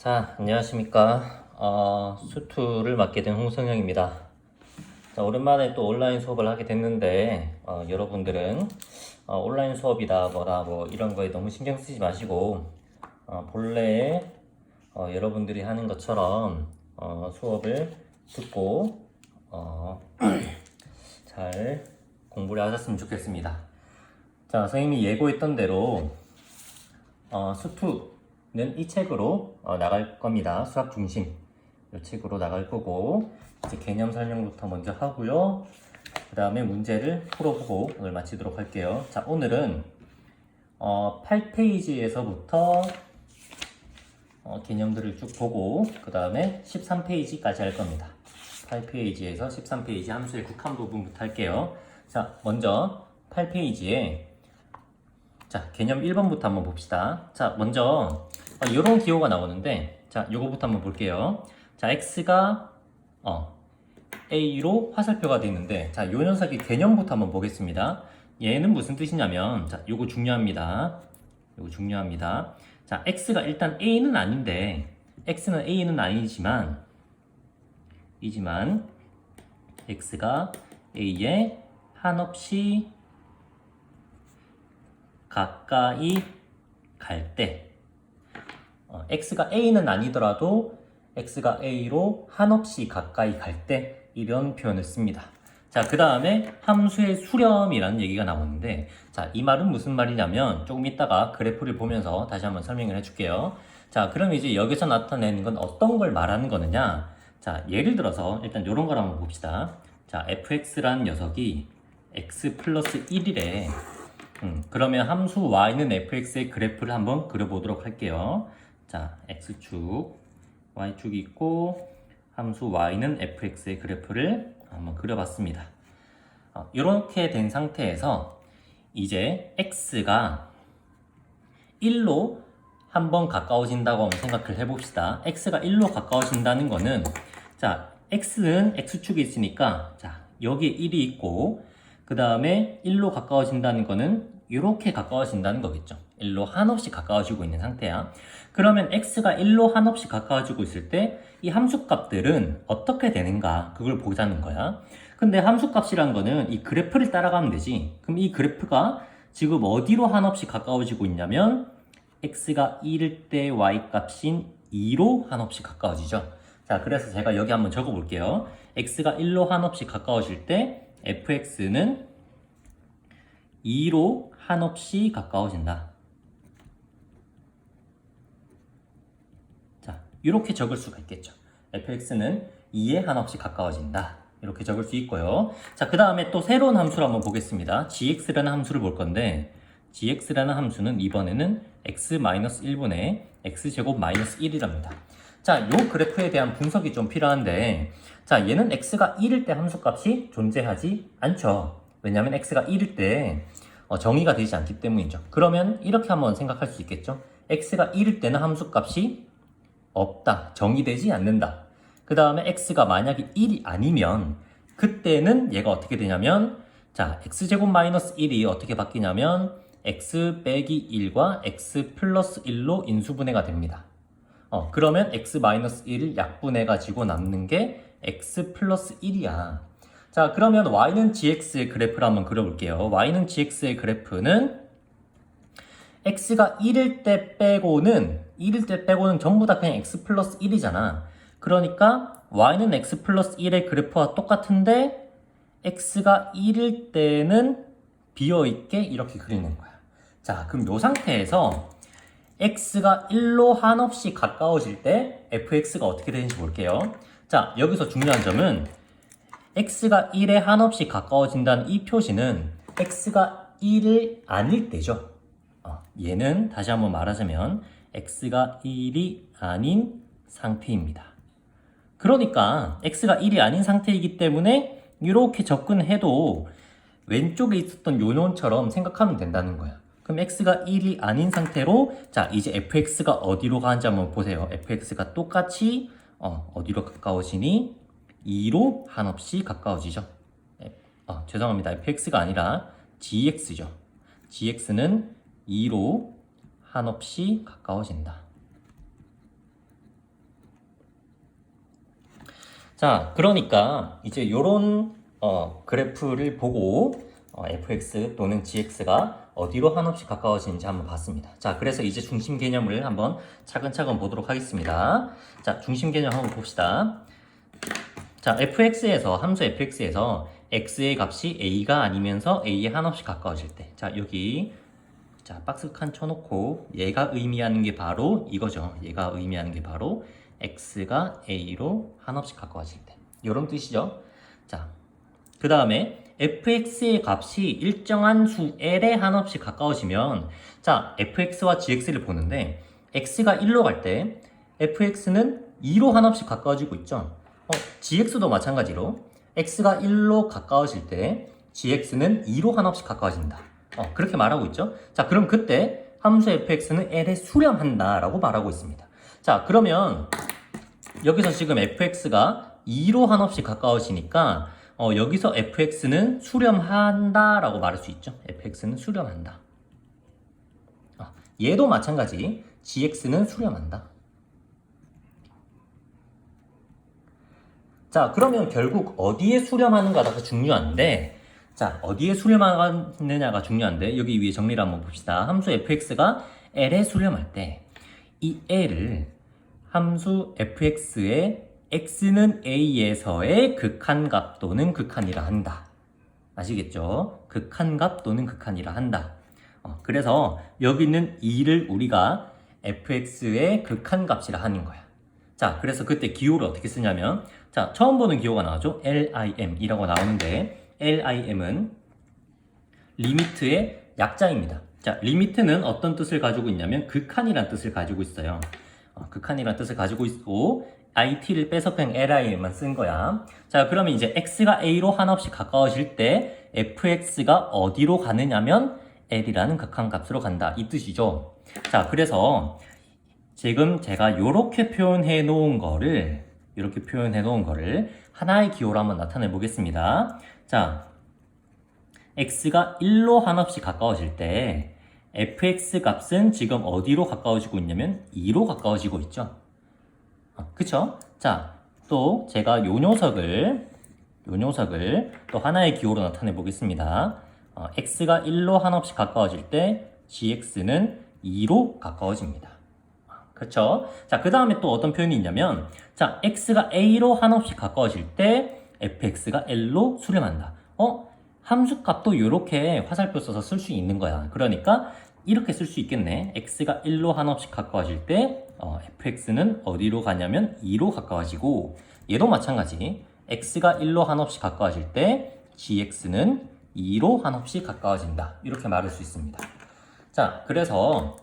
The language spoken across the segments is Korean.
자, 안녕하십니까. 수투를 맡게 된 홍성영입니다. 자, 오랜만에 또 온라인 수업을 하게 됐는데, 여러분들은 온라인 수업이다, 뭐라, 뭐, 이런 거에 너무 신경 쓰지 마시고, 본래 여러분들이 하는 것처럼 수업을 듣고, 잘 공부를 하셨으면 좋겠습니다. 자, 선생님이 예고했던 대로, 수투는 이 책으로 나갈 겁니다. 수학 중심 이 책으로 나갈 거고, 이제 개념 설명부터 먼저 하고요. 그 다음에 문제를 풀어보고 오늘 마치도록 할게요. 자, 오늘은 8페이지에서부터 개념들을 쭉 보고 그 다음에 13페이지까지 할 겁니다. 8페이지에서 13페이지 함수의 국한 부분부터 할게요. 자, 먼저 8페이지에 자, 개념 1번부터 한번 봅시다. 자, 먼저 이런 기호가 나오는데, 자, 요거부터 한번 볼게요. 자, x가 a로 화살표가 되어 있는데, 자, 요 녀석의 개념부터 한번 보겠습니다. 얘는 무슨 뜻이냐면, 자, 요거 중요합니다. 요거 중요합니다. 자, x가 일단 a는 아닌데, x는 a는 아니지만, x가 a에 한없이 가까이 갈 때, x가 a는 아니더라도 x가 a로 한없이 가까이 갈 때 이런 표현을 씁니다. 자, 그 다음에 함수의 수렴이라는 얘기가 나오는데, 자, 이 말은 무슨 말이냐면 조금 이따가 그래프를 보면서 다시 한번 설명을 해줄게요. 자, 그럼 이제 여기서 나타내는 건 어떤 걸 말하는 거느냐? 자, 예를 들어서 일단 이런 걸 한번 봅시다. 자, fx라는 녀석이 x 플러스 1이래. 그러면 함수 y는 fx의 그래프를 한번 그려보도록 할게요. 자, x축, y축이 있고 함수 y는 fx의 그래프를 한번 그려봤습니다. 이렇게 된 상태에서 이제 x가 1로 한번 가까워진다고 한번 생각을 해봅시다. x가 1로 가까워진다는 거는, 자, x는 x축이 있으니까, 자, 여기에 1이 있고, 그 다음에 1로 가까워진다는 거는 이렇게 가까워진다는 거겠죠. 1로 한없이 가까워지고 있는 상태야. 그러면 x가 1로 한없이 가까워지고 있을 때 이 함수값들은 어떻게 되는가, 그걸 보자는 거야. 근데 함수값이란 거는 이 그래프를 따라가면 되지. 그럼 이 그래프가 지금 어디로 한없이 가까워지고 있냐면 x가 1일 때 y값인 2로 한없이 가까워지죠. 자, 그래서 제가 여기 한번 적어 볼게요. x가 1로 한없이 가까워질 때 fx는 2로 한없이 가까워진다. 자, 이렇게 적을 수가 있겠죠. fx는 2에 한없이 가까워진다. 이렇게 적을 수 있고요. 자, 그 다음에 또 새로운 함수를 한번 보겠습니다. gx라는 함수를 볼 건데, gx라는 함수는 이번에는 x-1분의 x제곱 마이너스 1이랍니다. 자, 요 그래프에 대한 분석이 좀 필요한데, 자, 얘는 x가 1일 때 함수값이 존재하지 않죠. 왜냐하면 x가 1일 때 정의가 되지 않기 때문이죠. 그러면 이렇게 한번 생각할 수 있겠죠. x가 1일 때는 함수값이 없다, 정의되지 않는다. 그 다음에 x가 만약에 1이 아니면 그때는 얘가 어떻게 되냐면, 자, x제곱 마이너스 1이 어떻게 바뀌냐면 x 빼기 1과 x 플러스 1로 인수분해가 됩니다. 그러면 x 마이너스 1을 약분해 가지고 남는 게 x 플러스 1이야. 자, 그러면 y는 gx의 그래프를 한번 그려볼게요. y는 gx의 그래프는 x가 1일 때 빼고는 전부 다 그냥 x 플러스 1이잖아. 그러니까 y는 x 플러스 1의 그래프와 똑같은데 x가 1일 때는 비어있게 이렇게 그리는 거야. 자, 그럼 이 상태에서 x가 1로 한없이 가까워질 때 fx가 어떻게 되는지 볼게요. 자, 여기서 중요한 점은 x가 1에 한없이 가까워진다는 이 표시는 x가 1이 아닐 때죠. 얘는 다시 한번 말하자면 x가 1이 아닌 상태입니다. 그러니까 x가 1이 아닌 상태이기 때문에 이렇게 접근해도 왼쪽에 있었던 요놈처럼 생각하면 된다는 거야. 그럼 x가 1이 아닌 상태로, 자, 이제 fx가 어디로 가는지 한번 보세요. fx가 똑같이 어디로 가까워지니? 2로 한없이 가까워지죠. 죄송합니다. fx가 아니라 gx죠. gx는 2로 한없이 가까워진다. 자, 그러니까 이제 요런 그래프를 보고 fx 또는 gx가 어디로 한없이 가까워지는지 한번 봤습니다. 자, 그래서 이제 중심 개념을 한번 차근차근 보도록 하겠습니다. 자, 중심 개념 한번 봅시다. 자, 함수 fx에서 x의 값이 a가 아니면서 a에 한없이 가까워질 때, 자, 여기 자, 박스 칸 쳐놓고 얘가 의미하는 게 바로 이거죠. 얘가 의미하는 게 바로 x가 a로 한없이 가까워질 때, 이런 뜻이죠. 자, 그 다음에 fx의 값이 일정한 수 l에 한없이 가까워지면, 자, fx와 gx를 보는데 x가 1로 갈 때 fx는 2로 한없이 가까워지고 있죠. gx도 마찬가지로 x가 1로 가까워질 때 gx는 2로 한없이 가까워진다. 그렇게 말하고 있죠. 자, 그럼 그때 함수 fx는 l에 수렴한다 라고 말하고 있습니다. 자, 그러면 여기서 지금 fx가 2로 한없이 가까워지니까 여기서 fx는 수렴한다 라고 말할 수 있죠. fx는 수렴한다. 얘도 마찬가지, gx는 수렴한다. 자, 그러면 결국 어디에 수렴하는가가 중요한데, 자, 어디에 수렴하느냐가 중요한데, 여기 위에 정리를 한번 봅시다. 함수 fx가 l에 수렴할 때 이 l을 함수 fx의 x는 a에서의 극한값 또는 극한이라 한다. 아시겠죠? 극한값 또는 극한이라 한다. 그래서 여기 있는 2를 우리가 fx의 극한값이라 하는 거야. 자, 그래서 그때 기호를 어떻게 쓰냐면, 자, 처음 보는 기호가 나오죠? lim이라고 나오는데, lim은 리미트의 약자입니다. 자, 리미트는 어떤 뜻을 가지고 있냐면 극한이란 뜻을 가지고 있어요. 극한이란 뜻을 가지고 있고 it를 빼서 그냥 lim만 쓴 거야. 자, 그러면 이제 x가 a로 한없이 가까워질 때 fx가 어디로 가느냐면 l이라는 극한값으로 간다, 이 뜻이죠. 자, 그래서 지금 제가 이렇게 표현해 놓은 거를 하나의 기호로 한번 나타내 보겠습니다. 자, x가 1로 한없이 가까워질 때 fx 값은 지금 어디로 가까워지고 있냐면 2로 가까워지고 있죠. 그쵸? 자, 또 제가 요 녀석을 또 하나의 기호로 나타내 보겠습니다. x가 1로 한없이 가까워질 때 gx는 2로 가까워집니다. 그렇죠? 자, 그 다음에 또 어떤 표현이 있냐면, 자, x가 a로 한없이 가까워질 때 fx가 l로 수렴한다. 함수값도 이렇게 화살표 써서 쓸 수 있는 거야. 그러니까 이렇게 쓸 수 있겠네. x가 1로 한없이 가까워질 때 fx는 어디로 가냐면 2로 가까워지고, 얘도 마찬가지. x가 1로 한없이 가까워질 때 gx는 2로 한없이 가까워진다. 이렇게 말할 수 있습니다. 자, 그래서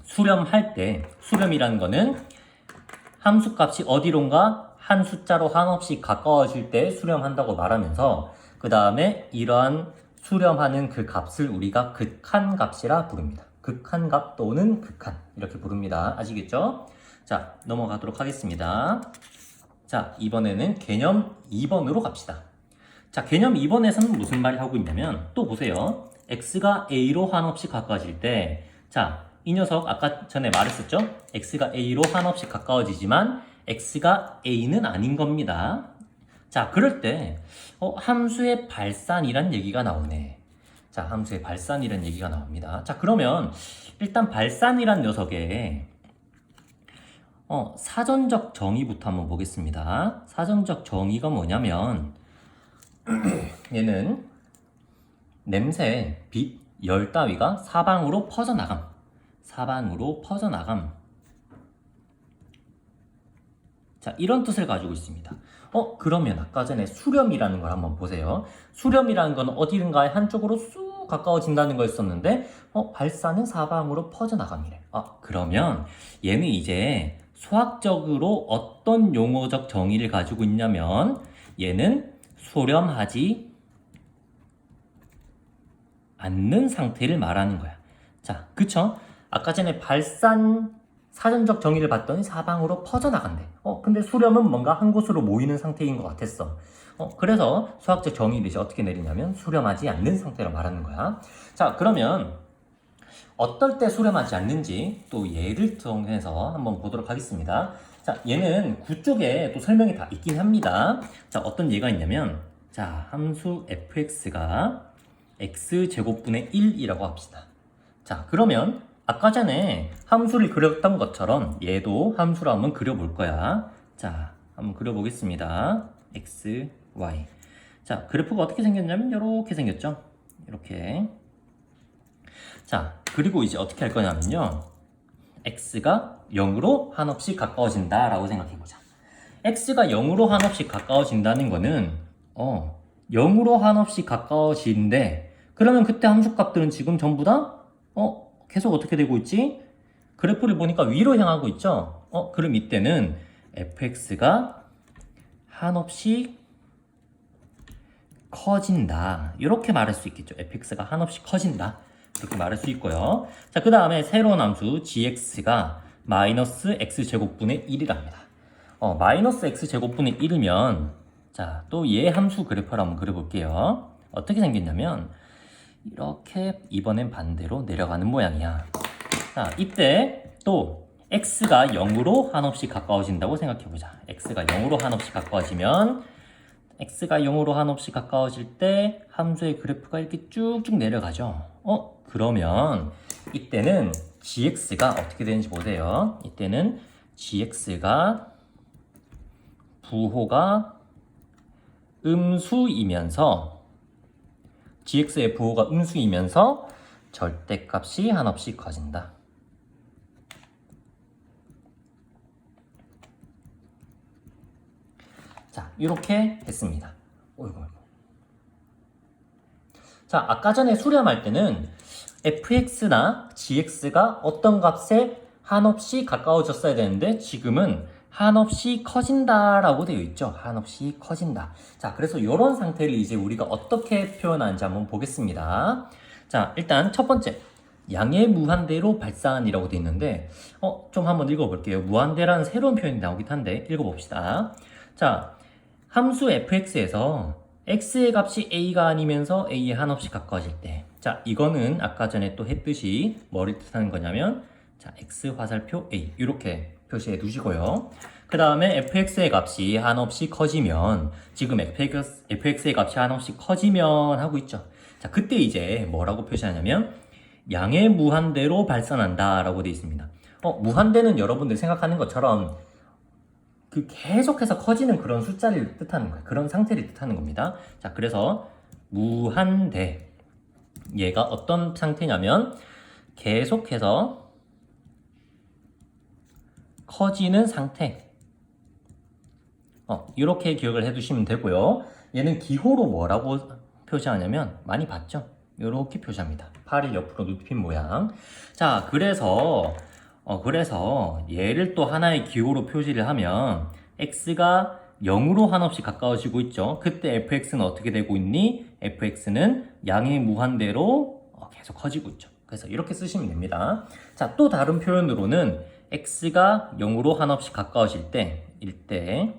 수렴할 때, 수렴이라는 거는 함수값이 어디론가 한 숫자로 한없이 가까워질 때 수렴한다고 말하면서, 그 다음에 이러한 수렴하는 그 값을 우리가 극한값이라 부릅니다. 극한값 또는 극한, 이렇게 부릅니다. 아시겠죠? 자, 넘어가도록 하겠습니다. 자, 이번에는 개념 2번으로 갑시다. 자, 개념 2번에서는 무슨 말을 하고 있냐면, 또 보세요. x가 a로 한없이 가까워질 때, 자, 이 녀석 아까 전에 말했었죠? x가 a로 한없이 가까워지지만 x가 a는 아닌 겁니다. 자, 그럴 때 함수의 발산이란 얘기가 나오네. 자, 함수의 발산이란 얘기가 나옵니다. 자, 그러면 일단 발산이란 녀석의 사전적 정의부터 한번 보겠습니다. 사전적 정의가 뭐냐면 얘는 냄새, 빛, 열 따위가 사방으로 퍼져나감. 자, 이런 뜻을 가지고 있습니다. 그러면 아까 전에 수렴이라는 걸 한번 보세요. 수렴이라는 건 어디든가에 한쪽으로 쑥 가까워진다는 거였었는데, 발산은 사방으로 퍼져나감이래. 그러면 얘는 이제 수학적으로 어떤 용어적 정의를 가지고 있냐면, 얘는 수렴하지 않는 상태를 말하는 거야. 자, 그쵸? 아까 전에 발산 사전적 정의를 봤더니 사방으로 퍼져나간대. 근데 수렴은 뭔가 한 곳으로 모이는 상태인 것 같았어. 그래서 수학적 정의를 이제 어떻게 내리냐면 수렴하지 않는 상태로 말하는 거야. 자, 그러면 어떨 때 수렴하지 않는지 또 예를 통해서 한번 보도록 하겠습니다. 자, 얘는 9 쪽에 또 설명이 다 있긴 합니다. 자, 어떤 예가 있냐면, 자, 함수 fx가 x제곱분의 1이라고 합시다. 자, 그러면 아까 전에 함수를 그렸던 것처럼 얘도 함수로 한번 그려볼 거야. 자, 한번 그려보겠습니다. x, y. 자, 그래프가 어떻게 생겼냐면 이렇게 생겼죠. 이렇게. 자, 그리고 이제 어떻게 할 거냐면요. x가 0으로 한없이 가까워진다 라고 생각해보자. x가 0으로 한없이 가까워진다는 거는 0으로 한없이 가까워지는데, 그러면 그때 함수값들은 지금 전부 다 계속 어떻게 되고 있지? 그래프를 보니까 위로 향하고 있죠? 그럼 이때는 fx가 한없이 커진다. 이렇게 말할 수 있겠죠. fx가 한없이 커진다. 이렇게 말할 수 있고요. 자, 그 다음에 새로운 함수 gx가 마이너스 x제곱분의 1이랍니다. 마이너스 x제곱분의 1이면, 자, 또 얘 함수 그래프를 한번 그려볼게요. 어떻게 생겼냐면, 이렇게 이번엔 반대로 내려가는 모양이야. 자, 이때 또 x가 0으로 한없이 가까워진다고 생각해보자. x가 0으로 한없이 가까워지면, x가 0으로 한없이 가까워질 때 함수의 그래프가 이렇게 쭉쭉 내려가죠. 그러면 이때는 gx가 어떻게 되는지 보세요. 이때는 gx가 부호가 음수이면서, gx의 부호가 음수이면서 절대값이 한없이 커진다. 자, 이렇게 했습니다. 자, 아까 전에 수렴할 때는 fx나 gx가 어떤 값에 한없이 가까워졌어야 되는데, 지금은 한없이 커진다라고 되어 있죠. 한없이 커진다. 자, 그래서 이런 상태를 이제 우리가 어떻게 표현하는지 한번 보겠습니다. 자, 일단 첫 번째, 양의 무한대로 발산이라고 되어 있는데, 좀 한번 읽어볼게요. 무한대라는 새로운 표현이 나오긴 한데 읽어봅시다. 자, 함수 fx에서 x의 값이 a가 아니면서 a에 한없이 가까워질 때, 자, 이거는 아까 전에 또 했듯이 뭐를 뜻하는 거냐면, 자, x 화살표 a 이렇게 표시해 두시고요. 그 다음에 fx의 값이 한없이 커지면, 지금 fx의 값이 한없이 커지면 하고 있죠. 자, 그때 이제 뭐라고 표시하냐면 양의 무한대로 발산한다 라고 되어 있습니다. 무한대는 여러분들 생각하는 것처럼 그 계속해서 커지는 그런 숫자를 뜻하는 거예요. 그런 상태를 뜻하는 겁니다. 자, 그래서 무한대, 얘가 어떤 상태냐면 계속해서 커지는 상태. 이렇게 기억을 해두시면 되고요. 얘는 기호로 뭐라고 표시하냐면, 많이 봤죠? 이렇게 표시합니다. 팔을 옆으로 눕힌 모양. 자, 그래서 얘를 또 하나의 기호로 표시를 하면 x가 0으로 한없이 가까워지고 있죠. 그때 fx는 어떻게 되고 있니? fx는 양의 무한대로 계속 커지고 있죠. 그래서 이렇게 쓰시면 됩니다. 자, 또 다른 표현으로는 x가 0으로 한없이 가까워질 때, 이때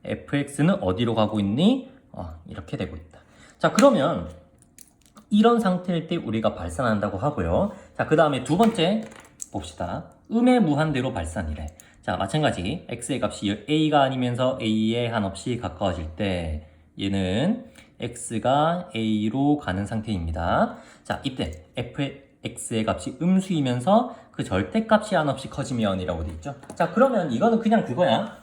fx는 어디로 가고 있니? 이렇게 되고 있다. 자, 그러면 이런 상태일 때 우리가 발산한다고 하고요. 자, 그 다음에 두 번째 봅시다. 음의 무한대로 발산이래. 자, 마찬가지 x의 값이 a가 아니면서 a에 한없이 가까워질 때 얘는 x가 a로 가는 상태입니다. 자, 이때 fx의 값이 음수이면서 그 절대값이 한없이 커지면 이라고 되어 있죠. 자, 그러면 이거는 그냥 그거야.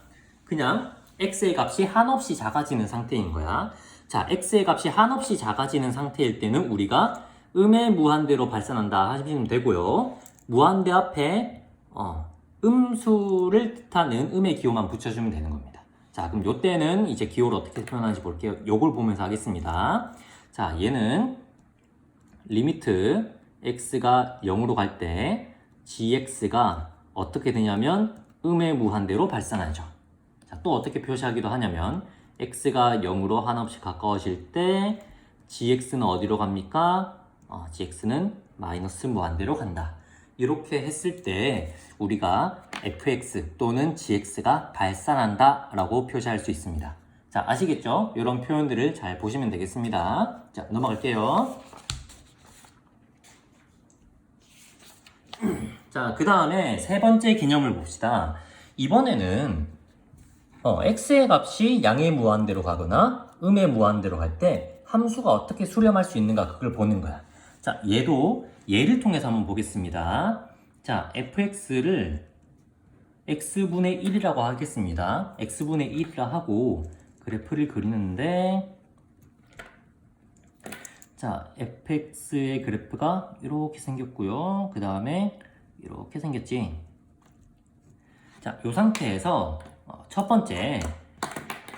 그냥 x의 값이 한없이 작아지는 상태인 거야. 자, x의 값이 한없이 작아지는 상태일 때는 우리가 음의 무한대로 발산한다 하시면 되고요. 무한대 앞에 음수를 뜻하는 음의 기호만 붙여주면 되는 겁니다. 자, 그럼 요때는 이제 기호를 어떻게 표현하는지 볼게요. 요걸 보면서 하겠습니다. 자, 얘는 리미트 x가 0으로 갈 때 gx가 어떻게 되냐면 음의 무한대로 발산하죠. 자, 또 어떻게 표시하기도 하냐면 x가 0으로 한없이 가까워질 때 gx는 어디로 갑니까? gx는 마이너스 무한대로 간다. 이렇게 했을 때 우리가 fx 또는 gx가 발산한다 라고 표시할 수 있습니다. 자, 아시겠죠? 이런 표현들을 잘 보시면 되겠습니다. 자, 넘어갈게요. 자, 그 다음에 세 번째 개념을 봅시다. 이번에는 x의 값이 양의 무한대로 가거나 음의 무한대로 갈 때 함수가 어떻게 수렴할 수 있는가 그걸 보는 거야. 자, 얘도 예를 통해서 한번 보겠습니다. 자, fx를 x분의 1이라고 하겠습니다. x분의 1이라 하고 그래프를 그리는데 자, fx의 그래프가 이렇게 생겼고요. 그 다음에 이렇게 생겼지. 자, 이 상태에서 첫 번째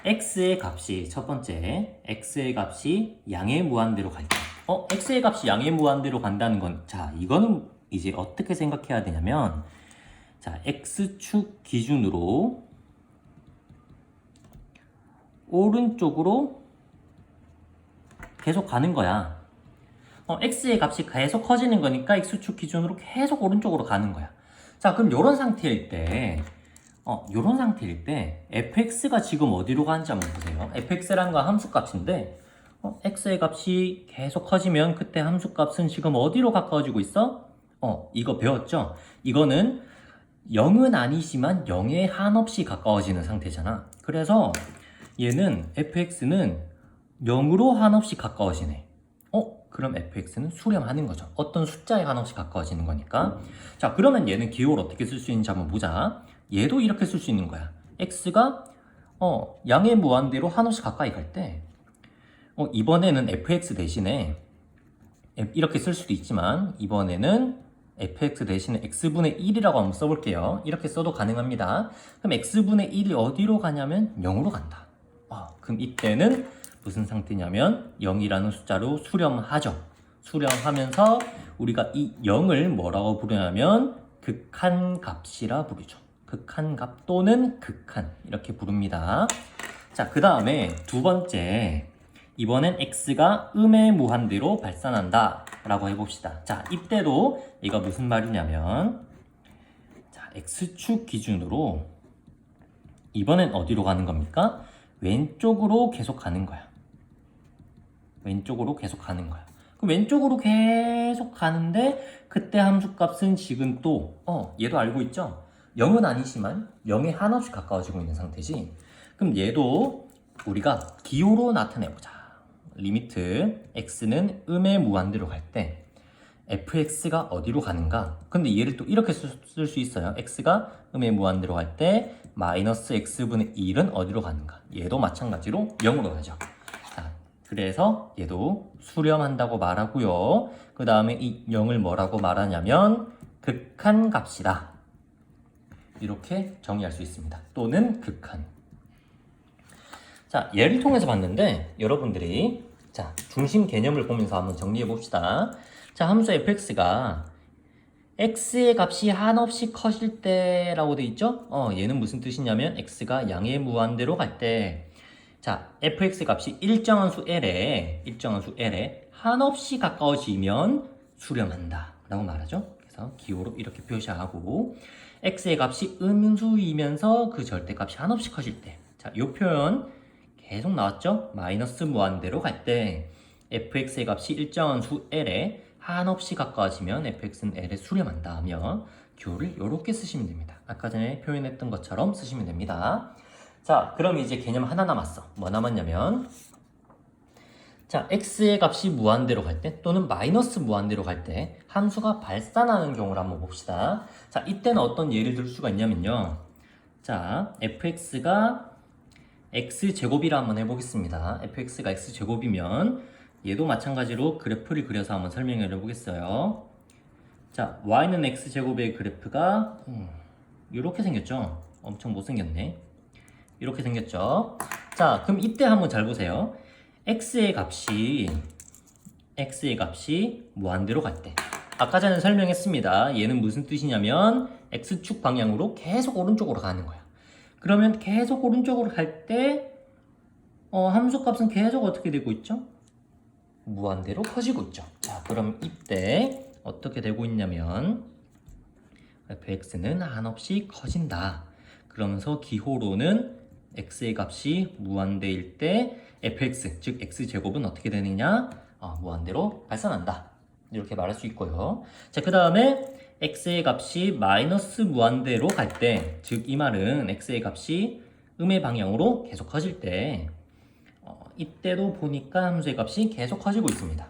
x의 값이 양의 무한대로 갈 때, x의 값이 양의 무한대로 간다는 건, 자, 이거는 이제 어떻게 생각해야 되냐면, 자, x축 기준으로 오른쪽으로 계속 가는 거야. x의 값이 계속 커지는 거니까 x축 기준으로 계속 오른쪽으로 가는 거야. 자, 그럼 요런 상태일 때 fx가 지금 어디로 가는지 한번 보세요. fx라는 건 함수값인데 x의 값이 계속 커지면 그때 함수값은 지금 어디로 가까워지고 있어? 이거 배웠죠? 이거는 0은 아니지만 0에 한없이 가까워지는 상태잖아. 그래서 얘는 fx는 0으로 한없이 가까워지네. 그럼 fx는 수렴하는 거죠. 어떤 숫자에 한없이 가까워지는 거니까. 자, 그러면 얘는 기호를 어떻게 쓸 수 있는지 한번 보자. 얘도 이렇게 쓸 수 있는 거야. x가 양의 무한대로 한없이 가까이 갈 때 이번에는 fx 대신에 이렇게 쓸 수도 있지만 이번에는 fx 대신에 x분의 1이라고 한번 써볼게요. 이렇게 써도 가능합니다. 그럼 x분의 1이 어디로 가냐면 0으로 간다. 그럼 이때는 무슨 상태냐면 0이라는 숫자로 수렴하죠. 수렴하면서 우리가 이 0을 뭐라고 부르냐면 극한값이라 부르죠. 극한값 또는 극한 이렇게 부릅니다. 자, 그 다음에 두 번째, 이번엔 x가 음의 무한대로 발산한다 라고 해봅시다. 자, 이때도 이거 무슨 말이냐면, 자, x축 기준으로 이번엔 어디로 가는 겁니까? 왼쪽으로 계속 가는 거야. 왼쪽으로 계속 가는 거야. 그 왼쪽으로 계속 가는데 그때 함수값은 지금 또 얘도 알고 있죠? 0은 아니지만 0에 한없이 가까워지고 있는 상태지. 그럼 얘도 우리가 기호로 나타내보자. 리미트 x는 음의 무한대로 갈 때 fx가 어디로 가는가? 근데 얘를 또 이렇게 쓸 수 있어요. x가 음의 무한대로 갈 때 마이너스 x분의 1은 어디로 가는가? 얘도 마찬가지로 0으로 가죠. 자, 그래서 얘도 수렴한다고 말하고요. 그 다음에 이 0을 뭐라고 말하냐면 극한값이다. 이렇게 정의할 수 있습니다. 또는 극한. 자, 예를 통해서 봤는데 여러분들이 자, 중심 개념을 보면서 한번 정리해 봅시다. 자, 함수 fx가 x의 값이 한없이 커질 때라고 돼 있죠? 얘는 무슨 뜻이냐면 x가 양의 무한대로 갈 때, 자, fx 값이 일정한 수 l에 한없이 가까워지면 수렴한다 라고 말하죠. 그래서 기호로 이렇게 표시하고, x의 값이 음수이면서 그 절대값이 한없이 커질 때, 자, 이 표현 계속 나왔죠? 마이너스 무한대로 갈 때 fx의 값이 일정한 수 l에 한없이 가까워지면 fx는 l에 수렴한다 하며 기호를 이렇게 쓰시면 됩니다. 아까 전에 표현했던 것처럼 쓰시면 됩니다. 자, 그럼 이제 개념 하나 남았어. 뭐 남았냐면, 자, x의 값이 무한대로 갈 때 또는 마이너스 무한대로 갈 때 함수가 발산하는 경우를 한번 봅시다. 자, 이때는 어떤 예를 들 수가 있냐면요. 자, fx가 x제곱이라 한번 해보겠습니다. fx가 x제곱이면 얘도 마찬가지로 그래프를 그려서 한번 설명을 해보겠어요. 자, y는 x제곱의 그래프가 이렇게 생겼죠? 엄청 못생겼네. 이렇게 생겼죠? 자, 그럼 이때 한번 잘 보세요. x의 값이 무한대로 갈 때, 아까 전에 설명했습니다. 얘는 무슨 뜻이냐면 x축 방향으로 계속 오른쪽으로 가는 거야. 그러면 계속 오른쪽으로 갈 때 함수값은 계속 어떻게 되고 있죠? 무한대로 커지고 있죠. 자, 그럼 이때 어떻게 되고 있냐면 fx는 한없이 커진다. 그러면서 기호로는 x의 값이 무한대일 때 fx, 즉 x제곱은 어떻게 되느냐? 무한대로 발산한다. 이렇게 말할 수 있고요. 자, 그 다음에 x의 값이 마이너스 무한대로 갈 때, 즉 이 말은 x의 값이 음의 방향으로 계속 커질 때, 이때도 보니까 함수의 값이 계속 커지고 있습니다.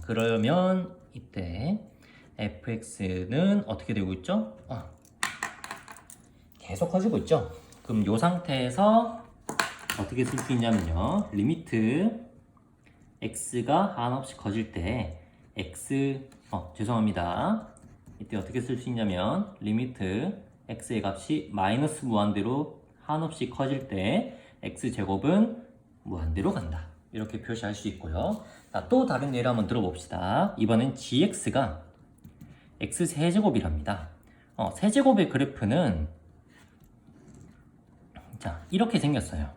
그러면 이때 fx는 어떻게 되고 있죠? 계속 커지고 있죠. 그럼 이 상태에서 어떻게 쓸 수 있냐면요. 리미트 x가 한없이 커질 때 죄송합니다. 이때 어떻게 쓸 수 있냐면 리미트 x의 값이 마이너스 무한대로 한없이 커질 때 x제곱은 무한대로 간다. 이렇게 표시할 수 있고요. 자, 또 다른 예를 한번 들어봅시다. 이번엔 gx가 x세제곱이랍니다. 세제곱의 그래프는 자, 이렇게 생겼어요.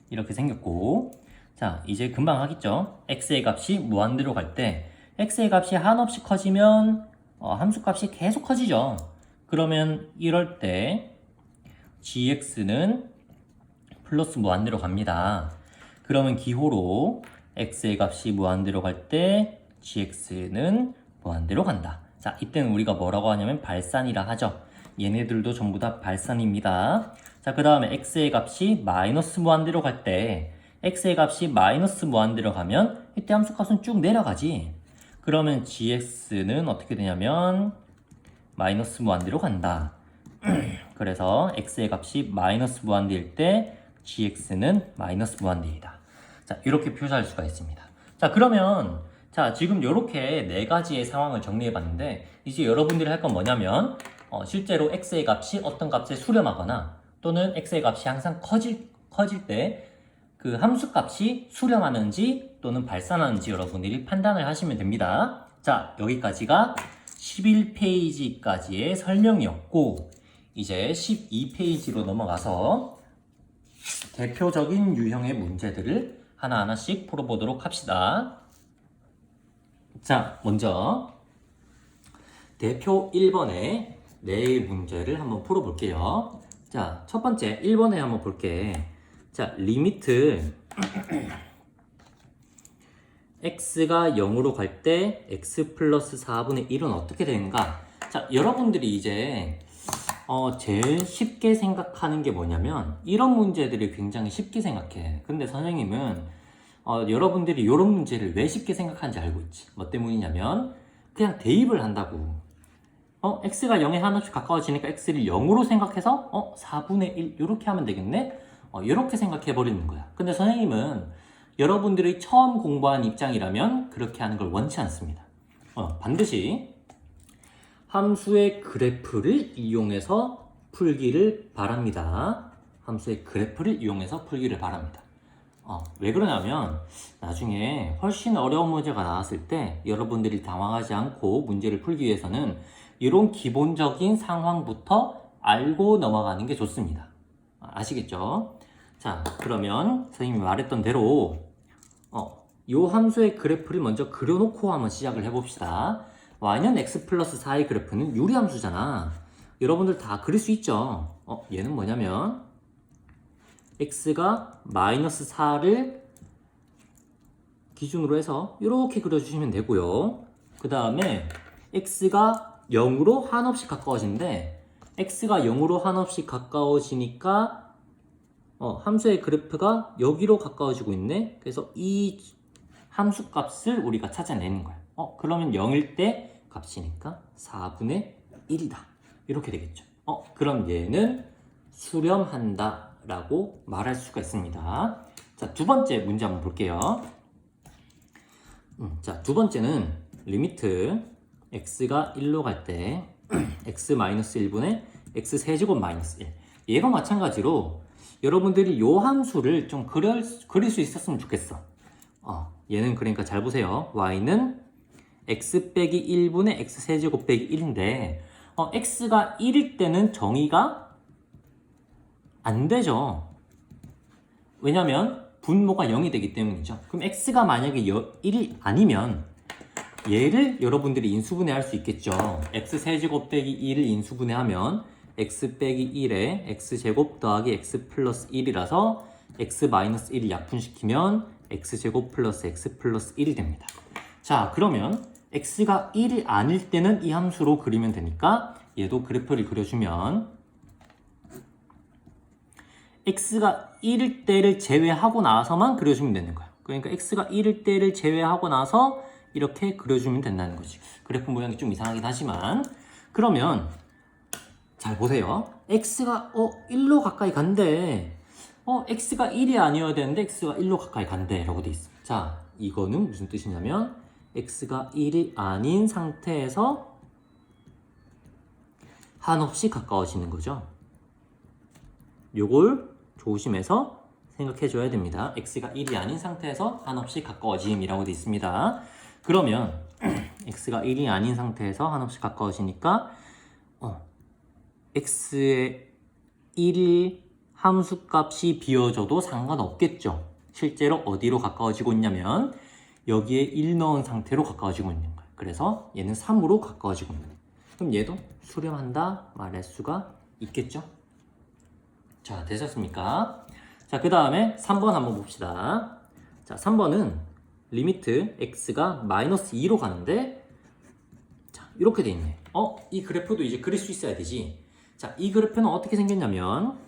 이렇게 생겼고, 자, 이제 금방 하겠죠? x의 값이 무한대로 갈 때 x의 값이 한없이 커지면 함수 값이 계속 커지죠. 그러면 이럴 때 gx는 플러스 무한대로 갑니다. 그러면 기호로 x의 값이 무한대로 갈 때 gx는 무한대로 간다. 자, 이때는 우리가 뭐라고 하냐면 발산이라 하죠. 얘네들도 전부 다 발산입니다. 자, 그 다음에 x의 값이 마이너스 무한대로 갈 때 x의 값이 마이너스 무한대로 가면 이때 함수 값은 쭉 내려가지. 그러면 gx는 어떻게 되냐면 마이너스 무한대로 간다. 그래서 x의 값이 마이너스 무한대일 때 gx는 마이너스 무한대이다. 자, 이렇게 표시할 수가 있습니다. 자, 그러면 자, 지금 이렇게 네 가지의 상황을 정리해 봤는데 이제 여러분들이 할 건 뭐냐면 실제로 x의 값이 어떤 값에 수렴하거나 또는 x의 값이 항상 커질 때 그 함수 값이 수렴하는지 또는 발산하는지 여러분들이 판단을 하시면 됩니다. 자, 여기까지가 11페이지까지의 설명이었고 이제 12페이지로 넘어가서 대표적인 유형의 문제들을 하나하나씩 풀어보도록 합시다. 자, 먼저 대표 1번의 네 문제를 한번 풀어볼게요. 자, 첫 번째 1번에 한번 볼게. 자, 리미트 x가 0으로 갈 때 x 플러스 4분의 1은 어떻게 되는가? 자, 여러분들이 이제 제일 쉽게 생각하는 게 뭐냐면 이런 문제들이 굉장히 쉽게 생각해. 근데 선생님은 여러분들이 이런 문제를 왜 쉽게 생각하는지 알고 있지. 뭐 때문이냐면 그냥 대입을 한다고. x가 0에 한없이 가까워지니까 x를 0으로 생각해서 4분의 1 이렇게 하면 되겠네? 이렇게 생각해 버리는 거야. 근데 선생님은 여러분들이 처음 공부한 입장이라면 그렇게 하는 걸 원치 않습니다. 반드시 함수의 그래프를 이용해서 풀기를 바랍니다. 함수의 그래프를 이용해서 풀기를 바랍니다. 왜 그러냐면 나중에 훨씬 어려운 문제가 나왔을 때 여러분들이 당황하지 않고 문제를 풀기 위해서는 이런 기본적인 상황부터 알고 넘어가는 게 좋습니다. 아시겠죠? 자, 그러면 선생님이 말했던 대로 이 함수의 그래프를 먼저 그려놓고 한번 시작을 해봅시다. y는 x 플러스 4의 그래프는 유리함수잖아. 여러분들 다 그릴 수 있죠? 얘는 뭐냐면 x가 마이너스 4를 기준으로 해서 이렇게 그려주시면 되고요. 그 다음에 x가 0으로 한없이 가까워지는데 x가 0으로 한없이 가까워지니까 함수의 그래프가 여기로 가까워지고 있네. 그래서 이 함수 값을 우리가 찾아내는 거야. 그러면 0일 때 값이니까 4분의 1이다. 이렇게 되겠죠. 그럼 얘는 수렴한다 라고 말할 수가 있습니다. 자, 두 번째 문제 한번 볼게요. 자, 두 번째는 리미트 x가 1로 갈 때 x-1분의 x세제곱 마이너스 1. 얘가 마찬가지로 여러분들이 이 함수를 좀 그릴 수 있었으면 좋겠어. 얘는 그러니까 잘 보세요. y는 x 빼기 1분의 x세제곱 빼기 1인데 x가 1일 때는 정의가 안 되죠. 왜냐면 분모가 0이 되기 때문이죠. 그럼 x가 만약에 1이 아니면 얘를 여러분들이 인수분해 할 수 있겠죠. x세제곱 빼기 1을 인수분해 하면 x 빼기 1에 x제곱 더하기 x 플러스 1이라서 x 마이너스 1을 약분시키면 x제곱 플러스 x 플러스 1이 됩니다. 자, 그러면 x가 1이 아닐 때는 이 함수로 그리면 되니까 얘도 그래프를 그려주면 x가 1일 때를 제외하고 나서만 그려주면 되는 거야. 그러니까 x가 1일 때를 제외하고 나서 이렇게 그려주면 된다는 거지. 그래프 모양이 좀 이상하긴 하지만 그러면 잘 보세요. x가 1로 가까이 간대. x가 1이 아니어야 되는데 x가 1로 가까이 간대 라고 돼 있어. 자, 이거는 무슨 뜻이냐면 x가 1이 아닌 상태에서 한없이 가까워지는 거죠. 요걸 조심해서 생각해 줘야 됩니다. x가 1이 아닌 상태에서 한없이 가까워짐이라고 되어 있습니다. 그러면 x가 1이 아닌 상태에서 한없이 가까워지니까 x의 1 함수값이 비워져도 상관없겠죠. 실제로 어디로 가까워지고 있냐면 여기에 1 넣은 상태로 가까워지고 있는 거예요. 그래서 얘는 3으로 가까워지고 있는 거예요. 그럼 얘도 수렴한다 말할 수가 있겠죠. 자, 되셨습니까? 자, 그 다음에 3번 한번 봅시다. 자, 3번은 리미트 x가 마이너스 2로 가는데 자, 이렇게 돼 있네. 이 그래프도 이제 그릴 수 있어야 되지. 자, 이 그래프는 어떻게 생겼냐면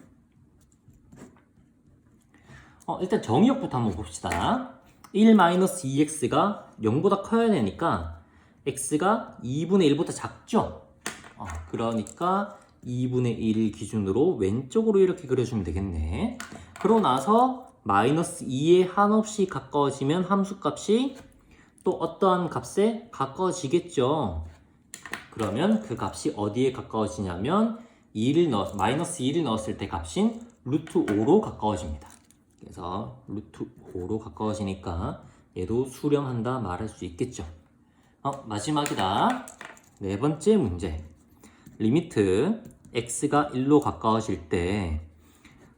일단 정의역부터 한번 봅시다. 1-2x가 0보다 커야 되니까 x가 2분의 1보다 작죠? 그러니까 2분의 1 기준으로 왼쪽으로 이렇게 그려주면 되겠네. 그러고 나서 마이너스 2에 한없이 가까워지면 함수값이 또 어떠한 값에 가까워지겠죠. 그러면 그 값이 어디에 가까워지냐면 마이너스 2를 넣었을 때 값인 루트 5로 가까워집니다. 그래서 루트 5로 가까워지니까 얘도 수렴한다 말할 수 있겠죠. 마지막이다. 네 번째 문제. 리미트 x가 1로 가까워질 때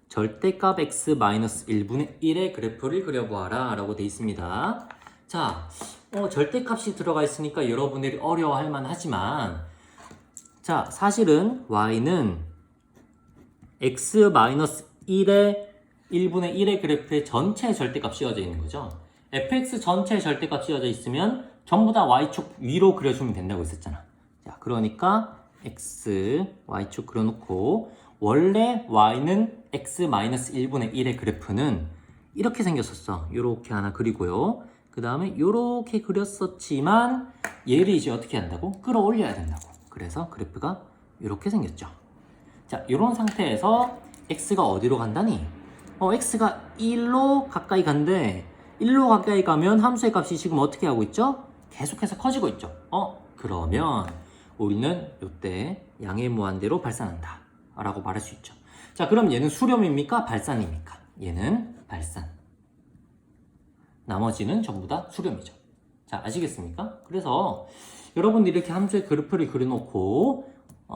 절대값 x 1분의 1의 그래프를 그려보아라 라고 되어 있습니다. 자, 절대값이 들어가 있으니까 여러분들이 어려워할 만하지만 자, 사실은 y는 x 1의 1분의 1의 그래프의 전체 절대값 씌워져 있는 거죠. fx 전체 절대값 씌워져 있으면 전부 다 y축 위로 그려주면 된다고 했었잖아. 자, 그러니까 x, y축 그려놓고 원래 y는 x 1분의 1의 그래프는 이렇게 생겼었어. 이렇게 하나 그리고요. 그 다음에 이렇게 그렸었지만 얘를 이제 어떻게 한다고? 끌어올려야 된다고. 그래서 그래프가 이렇게 생겼죠. 자, 이런 상태에서 x가 어디로 간다니? x가 1로 가까이 간대. 1로 가까이 가면 함수의 값이 지금 어떻게 하고 있죠? 계속해서 커지고 있죠. 그러면 우리는 이때 양의 무한대로 발산한다 라고 말할 수 있죠. 자, 그럼 얘는 수렴입니까? 발산입니까? 얘는 발산. 나머지는 전부 다 수렴이죠. 자, 아시겠습니까? 그래서 여러분들이 이렇게 함수의 그래프를 그려놓고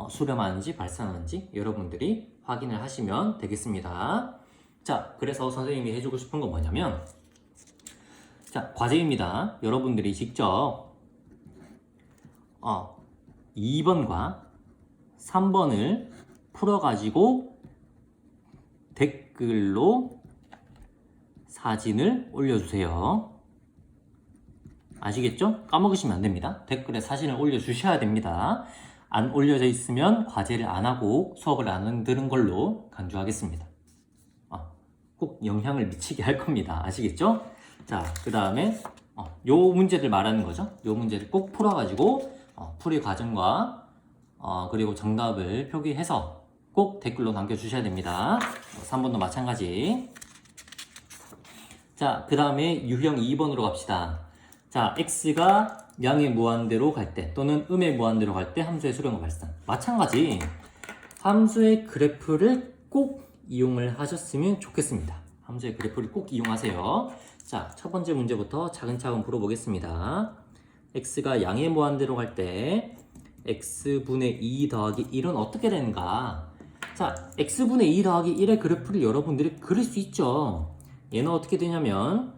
수렴하는지 발산하는지 여러분들이 확인을 하시면 되겠습니다. 자, 그래서 선생님이 해주고 싶은 건 뭐냐면 자, 과제입니다. 여러분들이 직접 2번과 3번을 풀어가지고 댓글로 사진을 올려주세요. 아시겠죠? 까먹으시면 안 됩니다. 댓글에 사진을 올려주셔야 됩니다. 안 올려져 있으면 과제를 안 하고 수업을 안 들은 걸로 간주하겠습니다. 꼭 영향을 미치게 할 겁니다. 아시겠죠? 자, 그 다음에 요 문제들 말하는 거죠. 요 문제를 꼭 풀어가지고 풀이 과정과 그리고 정답을 표기해서 꼭 댓글로 남겨주셔야 됩니다. 3번도 마찬가지. 자, 그 다음에 유형 2번으로 갑시다. 자, x가 양의 무한대로 갈 때 또는 음의 무한대로 갈 때 함수의 수렴과 발산. 마찬가지 함수의 그래프를 꼭 이용을 하셨으면 좋겠습니다. 함수의 그래프를 꼭 이용하세요. 자, 첫 번째 문제부터 차근차근 풀어보겠습니다. x가 양의 무한대로 갈 때 x분의 2 더하기 1은 어떻게 되는가? 자, x분의 2 더하기 1의 그래프를 여러분들이 그릴 수 있죠. 얘는 어떻게 되냐면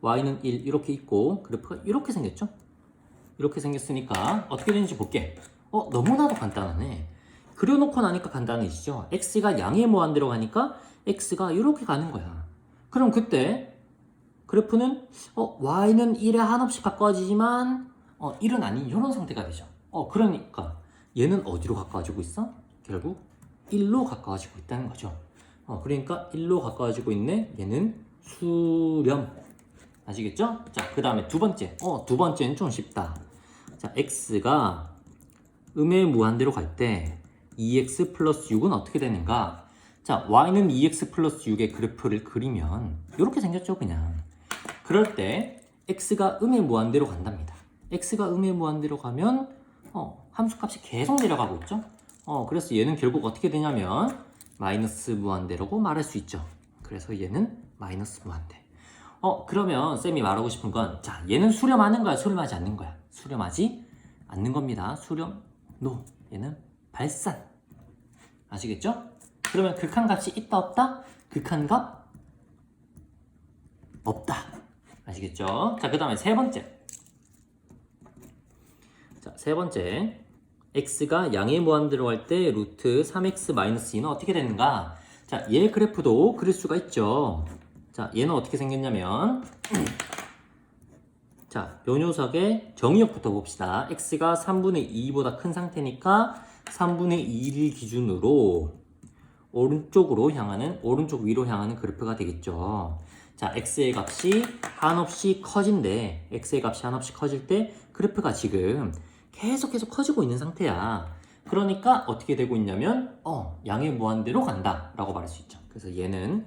y는 1 이렇게 있고 그래프가 이렇게 생겼죠? 이렇게 생겼으니까 어떻게 되는지 볼게. 너무나도 간단하네. 그려놓고 나니까 간단해지죠. x가 양의 무한대로 가니까 x가 이렇게 가는 거야. 그럼 그때 그래프는 y는 1에 한없이 가까워지지만 1은 아닌 이런 상태가 되죠. 그러니까 얘는 어디로 가까워지고 있어? 결국 1로 가까워지고 있다는 거죠. 그러니까 1로 가까워지고 있네. 얘는 수렴. 아시겠죠? 자, 그 다음에 두 번째. 두 번째는 좀 쉽다. 자, x가 음의 무한대로 갈 때 2x 플러스 6은 어떻게 되는가? 자, y는 2x 플러스 6의 그래프를 그리면 이렇게 생겼죠, 그냥. 그럴 때 x가 음의 무한대로 간답니다. x가 음의 무한대로 가면 함수값이 계속 내려가고 있죠. 그래서 얘는 결국 어떻게 되냐면 마이너스 무한대라고 말할 수 있죠. 그래서 얘는 마이너스 무한대. 그러면 쌤이 말하고 싶은 건, 자, 얘는 수렴하는 거야, 수렴하지 않는 거야? 수렴하지 않는 겁니다. 수렴, 노. 얘는 발산. 아시겠죠? 그러면 극한값이 있다, 없다? 극한값 없다. 아시겠죠? 자, 그 다음에 세 번째. 자, 세 번째. x가 양의 무한대로 갈 때 루트 3x-2는 어떻게 되는가? 자, 얘 그래프도 그릴 수가 있죠. 자, 얘는 어떻게 생겼냐면 자, 요 녀석의 정의역부터 봅시다. x가 3분의 2보다 큰 상태니까 3분의 2를 기준으로 오른쪽 위로 향하는 그래프가 되겠죠. 자, x의 값이 한없이 커진대. x의 값이 한없이 커질 때 그래프가 지금 계속 커지고 있는 상태야. 그러니까 어떻게 되고 있냐면 양의 무한대로 간다 라고 말할 수 있죠. 그래서 얘는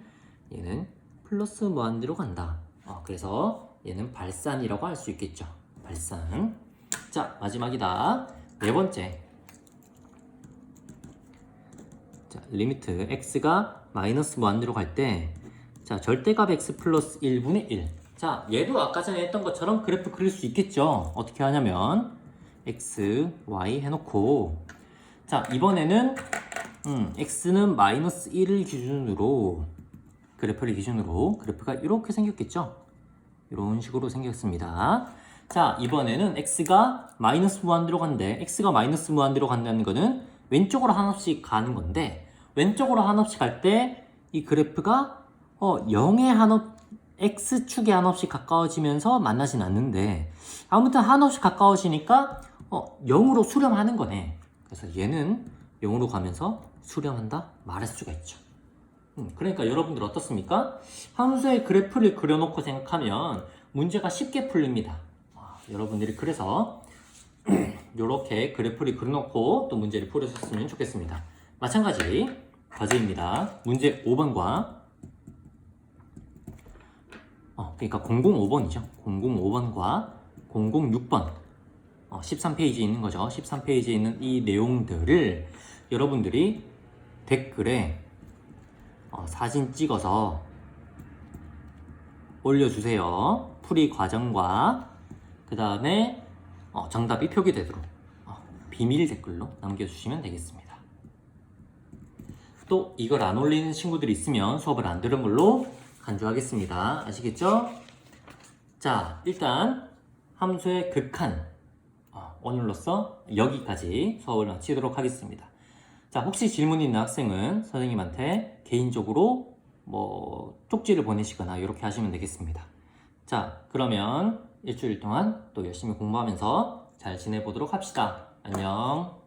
플러스 무한대로 간다. 그래서 얘는 발산이라고 할 수 있겠죠. 발산. 자, 마지막이다. 네 번째. 자, 리미트 x가 마이너스 무한대로 갈 때, 자, 절대값 x 플러스 1분의 1. 자, 얘도 아까 전에 했던 것처럼 그래프 그릴 수 있겠죠. 어떻게 하냐면 x, y 해놓고, 자, 이번에는 x는 마이너스 1을 기준으로 그래프가 이렇게 생겼겠죠. 이런 식으로 생겼습니다. 자, 이번에는 x가 마이너스 무한대로 간대. x가 마이너스 무한대로 간다는 거는 왼쪽으로 한없이 가는 건데, 왼쪽으로 한없이 갈 때 이 그래프가 0의 x축에 한없이 가까워지면서 만나진 않는데, 아무튼 한없이 가까워지니까 0으로 수렴하는 거네. 그래서 얘는 0으로 가면서 수렴한다 말할 수가 있죠. 그러니까 여러분들 어떻습니까? 함수의 그래프를 그려놓고 생각하면 문제가 쉽게 풀립니다. 여러분들이 그래서 이렇게 그래프를 그려놓고 또 문제를 풀으셨으면 좋겠습니다. 마찬가지 과제입니다. 문제 5번과 그러니까 005번이죠. 005번과 006번 13페이지에 있는 거죠. 13페이지에 있는 이 내용들을 여러분들이 댓글에 사진 찍어서 올려주세요. 풀이 과정과 그 다음에 정답이 표기되도록 비밀 댓글로 남겨주시면 되겠습니다. 또 이걸 안 올리는 친구들이 있으면 수업을 안 들은 걸로 간주하겠습니다. 아시겠죠? 자, 일단 함수의 극한 오늘로써 여기까지 수업을 마치도록 하겠습니다. 자, 혹시 질문 있는 학생은 선생님한테 개인적으로 쪽지를 보내시거나 이렇게 하시면 되겠습니다. 자, 그러면 일주일 동안 또 열심히 공부하면서 잘 지내보도록 합시다. 안녕.